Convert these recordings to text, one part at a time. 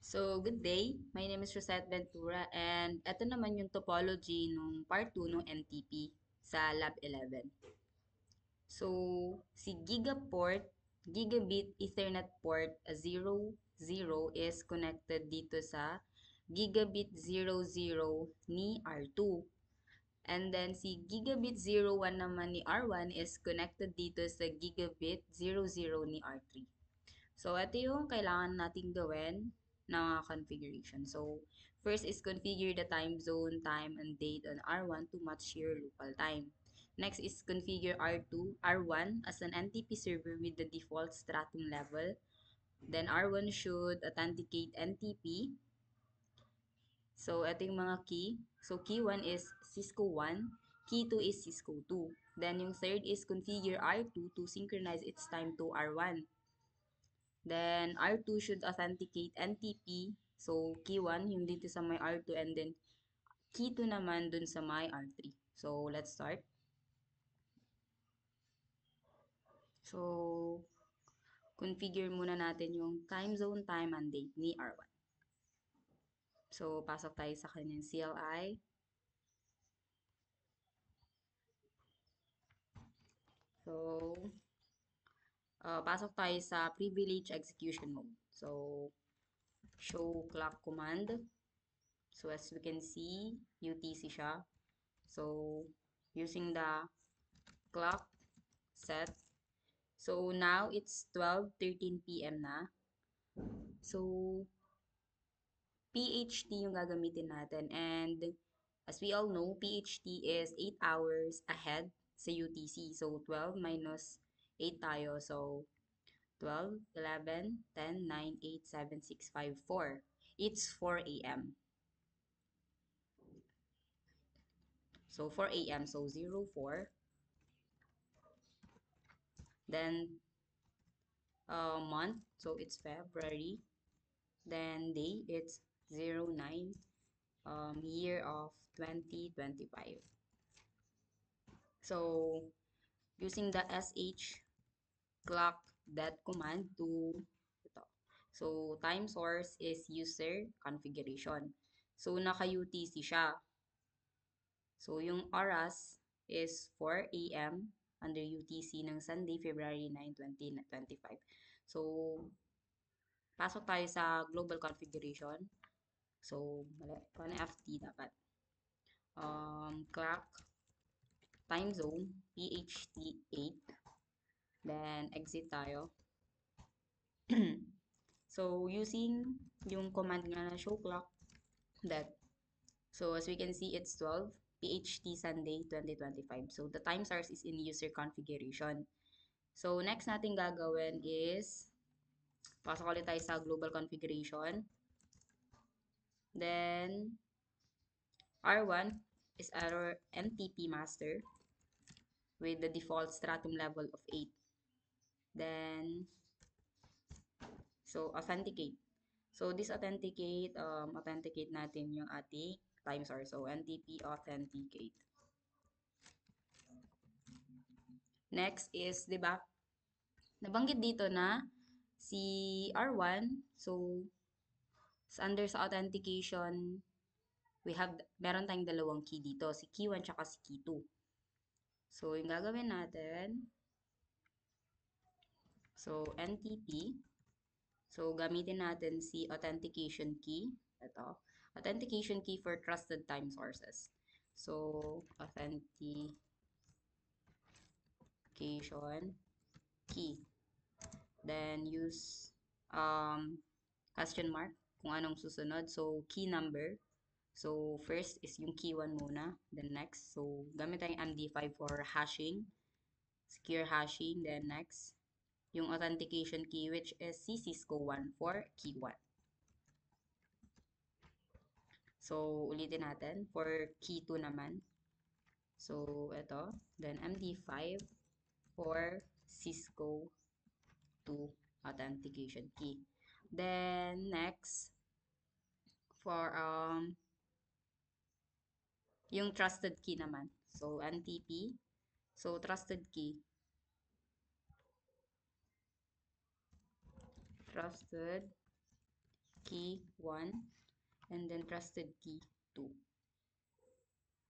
So, good day. My name is Rosette Ventura and ito naman yung topology nung part 2 nung NTP sa Lab 11. So, si Gigabit Ethernet port 00 is connected dito sa Gigabit 00 ni R2. And then si Gigabit 01 naman ni R1 is connected dito sa Gigabit 00 ni R3. So, ito yung kailangan nating gawin na configuration. So, first is configure the time zone, time, and date on R1 to match your local time. Next is configure R1 as an NTP server with the default stratum level. Then R1 should authenticate NTP. So, ito yung mga key. So, key 1 is Cisco 1. Key 2 is Cisco 2. Then, yung third is configure R2 to synchronize its time to R1. Then, R2 should authenticate NTP. So, key 1, yung dito sa my R2, and then key 2 naman dun sa my R3. So, let's start. So, configure muna natin yung time zone, time, and date ni R1. So, pasok tayo sa kanyang CLI. So, pasok tayo sa privilege execution mode. So, show clock command. So, as we can see, UTC siya. So, using the clock set. So, now it's 12:13 p.m. na. So, PHT yung gagamitin natin. And as we all know, PHT is 8 hours ahead sa UTC. So, 12 minus 8 tayo. So, 12, 11, 10, 9, 8, 7, 6, 5, 4. It's 4 a.m. So, 4 a.m. So, 04. Then, month. So, it's February. Then, day, it's 09. Year of 2025. So, using the sh clock that command to ito. So, time source is user configuration. So, naka-UTC siya. So, yung oras is 4 a.m. under UTC ng Sunday, February 9, 2025. So, pasok tayo sa global configuration. So, mali. Paano FT dapat? Clock time zone, PHT 8. Then, exit tayo. So, using yung command nga na show clock, that. So, as we can see, it's 12, PHT Sunday 2025. So, the time source is in user configuration. So, next natin gagawin is, pasok ulit tayo sa global configuration. Then, R1 is our NTP master with the default stratum level of 8. Then, so, authenticate. So, this authenticate natin yung ating time source. So, NTP authenticate. Next is, di ba, nabanggit dito na si R1, so, under sa authentication, meron tayong dalawang key dito, si key 1 tsaka si key 2. So, yung gagawin natin, so, NTP, so, gamitin natin si authentication key. Ito. Authentication key for trusted time sources. So, authentication key. Then, use question mark kung anong susunod. So, key number. So, first is yung key 1 muna. Then, next. So, gamit tayong MD5 for hashing. Secure hashing. Then, next. Yung authentication key, which is Cisco 1 for key 1. So, ulitin natin. For key 2 naman. So, ito. Then, MD5 for Cisco 2 authentication key. Then, next, for yung trusted key naman. So, NTP. So, trusted key. Trusted key 1, and then trusted key 2.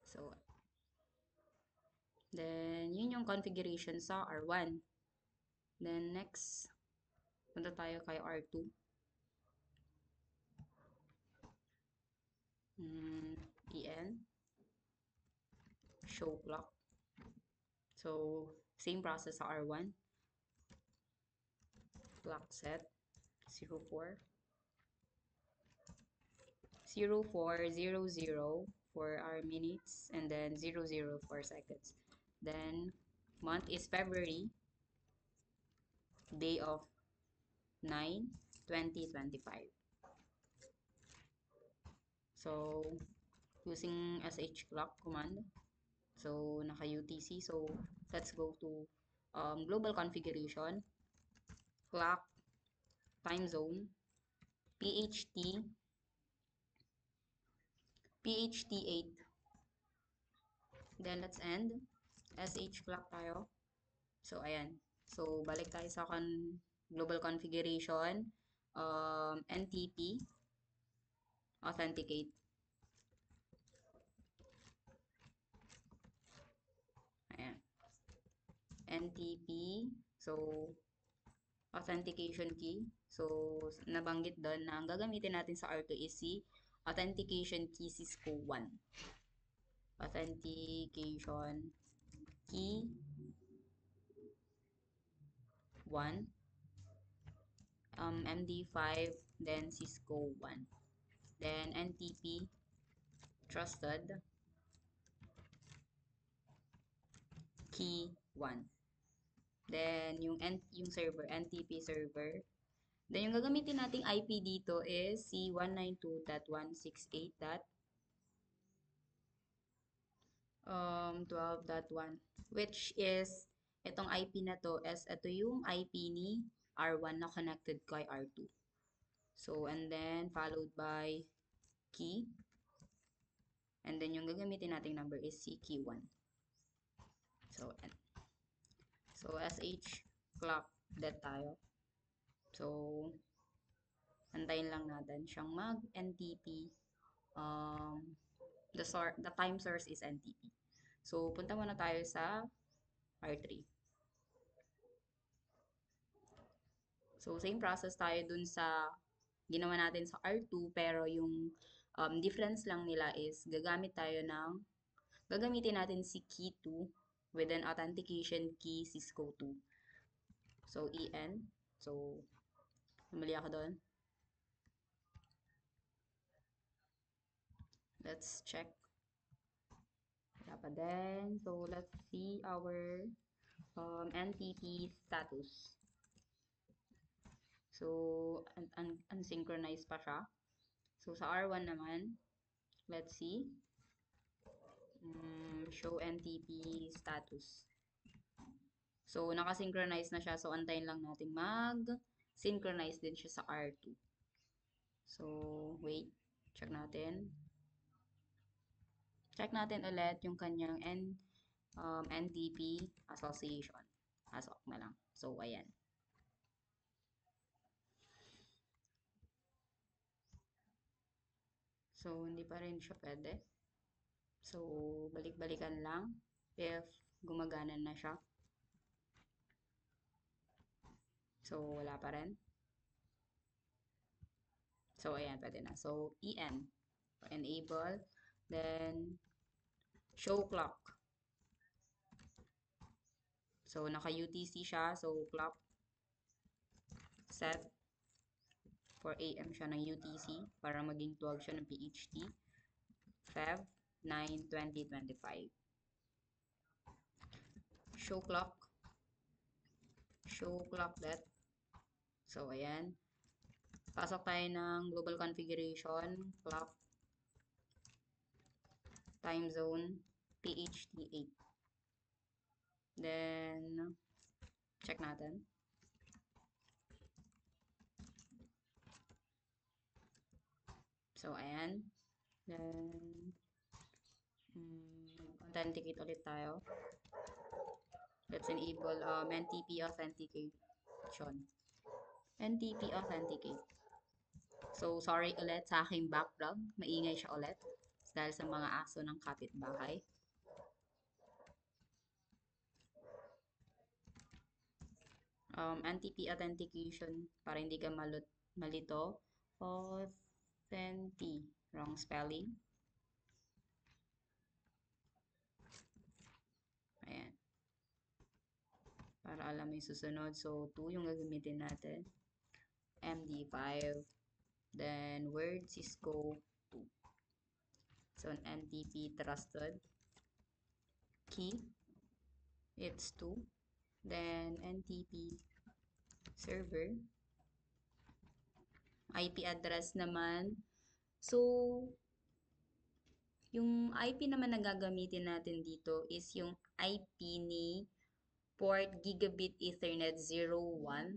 So, then, yun yung configuration sa R1. Then, next, punta tayo kay R2. EN, show clock. So, same process sa R1. Clock set, 04. 0400 for our minutes, and then 004 seconds. Then, month is February, day of 9/2025. So, using SH clock command. So, naka-UTC. So, let's go to global configuration, clock, time zone, PHT, PHT8. Then, let's end. SH clock tayo. So, ayan. So, balik tayo sa global configuration, NTP, authenticate. Ayan. NTP, so, authentication key. So, nabanggit doon na ang gagamitin natin sa R2 is si authentication key Cisco 1. Authentication key 1, MD5, then Cisco 1. Then NTP, trusted key 1. Then, yung server, NTP server. Then, yung gagamitin nating IP dito is si 192.168.12.1, which is, itong IP na to is, ito yung IP ni R1 na connected kay R2. So, and then, followed by key. And then, yung gagamitin nating number is si key 1. So, SH clock that tayo. So, antayin lang natin siyang mag-NTP. The time source is NTP. So, punta muna tayo sa R3. So, same process tayo dun sa ginawa natin sa R2, pero yung difference lang nila is gagamitin natin si key 2 with an authentication key Cisco 2. So, EN. So, mali ako doon. Let's check. Wala pa din. So, let's see our NTP status. So, unsynchronized pa siya. So, sa R1 naman, let's see. Show NTP status. So, nakasynchronize na siya. So, antayin lang natin mag-synchronize din siya sa R2. So, wait. Check natin. Check natin ulit yung kanyang NTP association. Asok na lang. So, ayan. So, hindi pa rin siya pwede. So, balik-balikan lang if gumagana na siya. So, wala pa rin. So, ayan, pwede na. So, EN. Enable. Then, show clock. So, naka-UTC siya. So, clock set for AM siya ng UTC para maging 12 siya ng PHT. Feb 9, 2025. Show clock. Show clock that. So, ayan. Pasok tayo ng global configuration. Clock. Time zone. PHT8. Then, check natin. So, ayan. Then, authenticate ulit tayo. Let's enable NTP authentication. NTP authenticate. So, sorry ulit sa aking background. Maingay siya ulit dahil sa mga aso ng kapitbahay. NTP authentication para hindi ka malito. Authentic. Wrong spelling. Ayan. Para alam mo yung susunod. So, 2 yung gagamitin natin. MD5. Then, word Cisco 2. So, an NTP trusted key. It's 2. Then, NTP server. IP address naman. So, yung IP naman na gagamitin natin dito is yung IP ni port Gigabit Ethernet 01,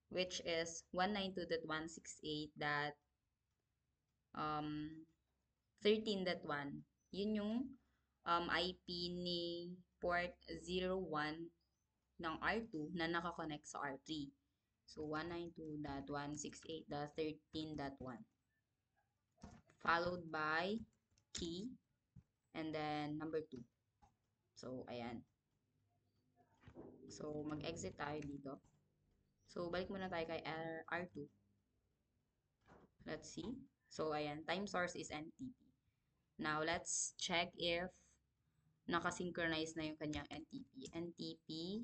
which is 192.168.13.1. Yun yung IP ni port 01 ng R2 na nakakonect sa R3. So, 192.168.13.1 followed by key and then number 2. So, ayan. So, mag-exit tayo dito. So, balik muna tayo kay R2. Let's see. So, ayan. Time source is NTP. Now, let's check if nakasynchronize na yung kanyang NTP. NTP,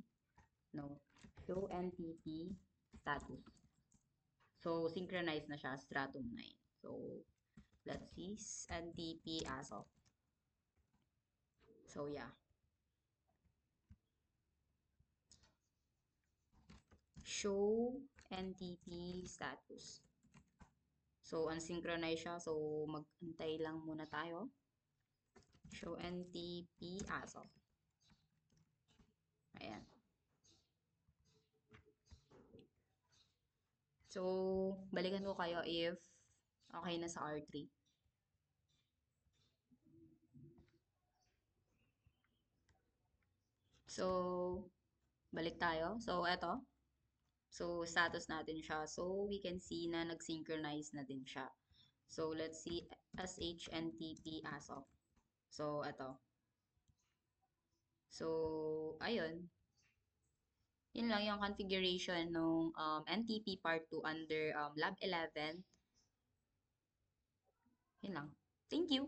no. Show NTP status. So, synchronize na siya, stratum 9. So, let's see. NTP as of. So, yeah. Show NTP status. So, unsynchronize siya. So, mag-antay lang muna tayo. Show NTP as of. Ayan. So, balikan ko kayo if okay na sa R3. So, balik tayo. So, eto. So, status natin siya. So, we can see na nag-synchronize na din siya. So, let's see SHNTP as of. So, eto. So, ayun. Yun lang yung configuration ng NTP Part 2 under Lab 11. Yun lang. Thank you!